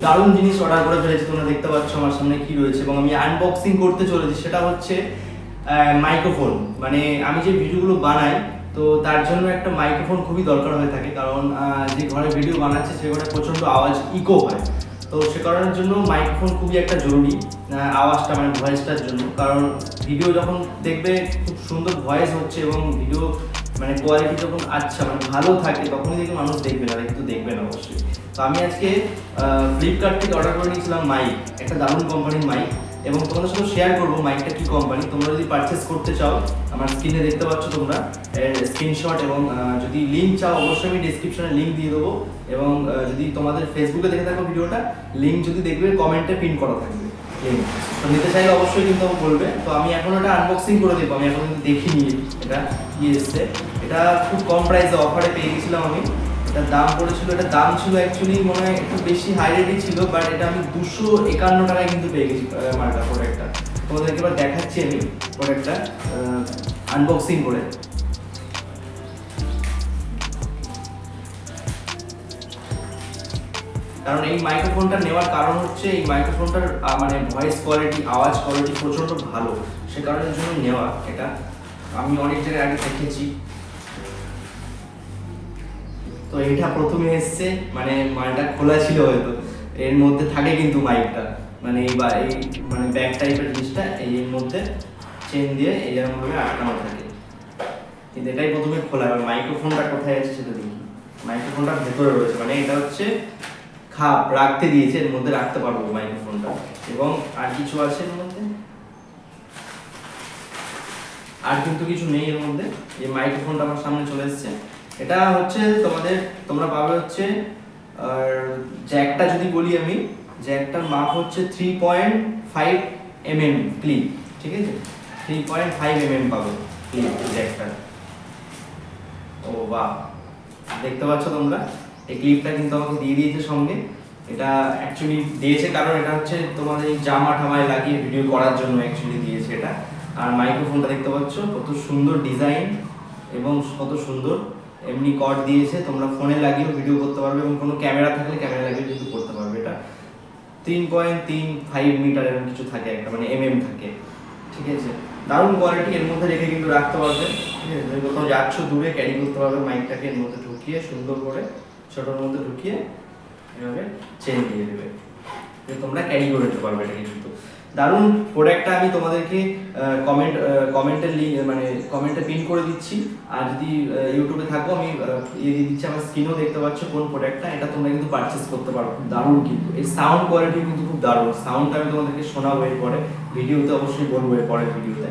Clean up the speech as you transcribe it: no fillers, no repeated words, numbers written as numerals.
দারুণ জিনিস অর্ডার করে ফেলেছি, তোমরা দেখতে পাচ্ছ আমার সামনে কি রয়েছে এবং আমি আনবক্সিং করতে চলেছি। সেটা হচ্ছে মাইক্রোফোন। মানে আমি যে ভিডিওগুলো বানাই তো তার জন্য একটা মাইক্রোফোন খুবই দরকার হয়ে থাকে, কারণ যে ঘরে ভিডিও বানাচ্ছে সে ঘরে প্রচণ্ড আওয়াজ ইকো হয়। তো সে কারণের জন্য মাইক্রোফোন খুবই একটা জরুরি আওয়াজটা, মানে ভয়েসটার জন্য। কারণ ভিডিও যখন দেখবে খুব সুন্দর ভয়েস হচ্ছে এবং ভিডিও মানে কোয়ালিটি যখন আচ্ছা মানে ভালো থাকে তখনই দেখে মানুষ দেখবে না, কিন্তু দেখবে না অবশ্যই। তো আমি আজকে ফ্লিপকার্ট থেকে অর্ডার করে নিয়েছিলাম মাইক, একটা দারুণ কোম্পানির মাইক, এবং তোমাদের সাথে শেয়ার করবো মাইকটা কি কোম্পানি। তোমরা যদি পারচেস করতে চাও আমার স্ক্রিনে দেখতে পাচ্ছ তোমরা স্ক্রিনশট, এবং যদি লিঙ্ক চাও অবশ্যই আমি ডিসক্রিপশনে লিঙ্ক দিয়ে দেবো, এবং যদি তোমাদের ফেসবুকে দেখে থাকো ভিডিওটা, লিঙ্ক যদি দেখবে কমেন্টে পিন করা থাকবে লিঙ্ক, তো নিতে চাইলে অবশ্যই কিন্তু বলবে। তো আমি এখন এটা আনবক্সিং করে দেবো, আমি এখন কিন্তু দেখিনি এটা কি এসছে। এটা খুব কম প্রাইসে অফারে পেয়ে গেছিলাম আমি। এটার দাম পড়েছিল, এটার দাম ছিল অ্যাকচুয়ালি মনে হয় একটু বেশি হাই রেটই ছিল, বাট এটা আমি 251 টাকায় কিন্তু পেয়ে গেছি মালটা, প্রোডাক্টটা। তোমাদেরকে এবার দেখাচ্ছি আমি প্রোডাক্টটা আনবক্সিং করে। কারণ এই মাইক্রোফোনটা নেওয়ার কারণ হচ্ছে এই মাইক্রোফোনটার মানে ভয়েস কোয়ালিটি, আওয়াজ কোয়ালিটি প্রচণ্ড ভালো, সে কারণের জন্য নেওয়া এটা। আমি অনেক জায়গায় আগে দেখেছি। তো এটা প্রথমে এসছে, মানে মালটা খোলা ছিল হয়তো, এর মধ্যে থাকে কিন্তু মাইকটা, মানে এই মানে ব্যাগ টাইপের জিনিসটা এর মধ্যে চেন দিয়ে এইরকমভাবে আটকানো থাকে, কিন্তু এটাই প্রথমে খোলা। এবার মাইক্রোফোনটা কোথায় আছে সেটা দেখি। মাইক্রোফোনটা ভেতরে রয়েছে, মানে এটা হচ্ছে খাপ রাখতে দিয়েছে, এর মধ্যে রাখতে পারবো মাইক্রোফোনটা। এবং আর কিছু আছে এর মধ্যে, আর কিন্তু কিছু নেই এর মধ্যে। এই মাইক্রোফোনটা আমার সামনে চলে এসেছে। এটা হচ্ছে তোমরা পাবে হচ্ছে, আর জ্যাকটা যদি বলি আমি, জ্যাকটার মাপ হচ্ছে 3.5 mm ক্লিপ, ঠিক আছে? 3.5 mm পাবে ক্লিপ জ্যাকটা। ও বাহ, দেখতে পাচ্ছ তোমরা এই ক্লিপটা কিন্তু আমাকে দিয়ে দিয়েছে সঙ্গে। এটা অ্যাকচুয়ালি দিয়েছে কারণ এটা হচ্ছে তোমাদের এই জামা ঠামায় লাগিয়ে ভিডিও করার জন্য অ্যাকচুয়ালি দিয়েছে এটা। আর মাইক্রোফোনটা দেখতে পাচ্ছ কত সুন্দর ডিজাইন এবং কত সুন্দর, এমনি কর্ড দিয়েছে, তোমরা ফোনে লাগিয়েও ভিডিও করতে পারবে এবং কোনো ক্যামেরা থাকলে ক্যামেরা লাগিয়ে কিন্তু করতে পারবে। এটা 3.35 মিটার এরকম কিছু থাকে একটা, মানে mm থাকে, ঠিক আছে? দারুণ কোয়ালিটি, এর মধ্যে রেখে কিন্তু রাখতে পারবে, ঠিক আছে? তুমি কোথাও যাচ্ছ দূরে ক্যারি করতে পারবে মাইকটাকে, এর মধ্যে ঢুকিয়ে সুন্দর করে ছোটোর মধ্যে ঢুকিয়ে এভাবে চেন দিয়ে দেবে, তোমরা ক্যারি করে নিতে পারবে। এটা কিন্তু দারুণ প্রোডাক্টটা আমি তোমাদেরকে কমেন্টের লিঙ্ক মানে কমেন্টে পিন করে দিচ্ছি। আর যদি ইউটিউবে থাকো আমি দিয়ে দিচ্ছি, আমার স্ক্রিনও দেখতে পাচ্ছ কোন প্রোডাক্টটা। এটা তোমরা কিন্তু পারচেস করতে পারো, দারুণ কিন্তু। এই সাউন্ড কোয়ালিটি কিন্তু খুব দারুণ, সাউন্ডটা আমি তোমাদেরকে শোনাবো এরপরে ভিডিওতে, অবশ্যই বলবো এর পরের ভিডিওতে।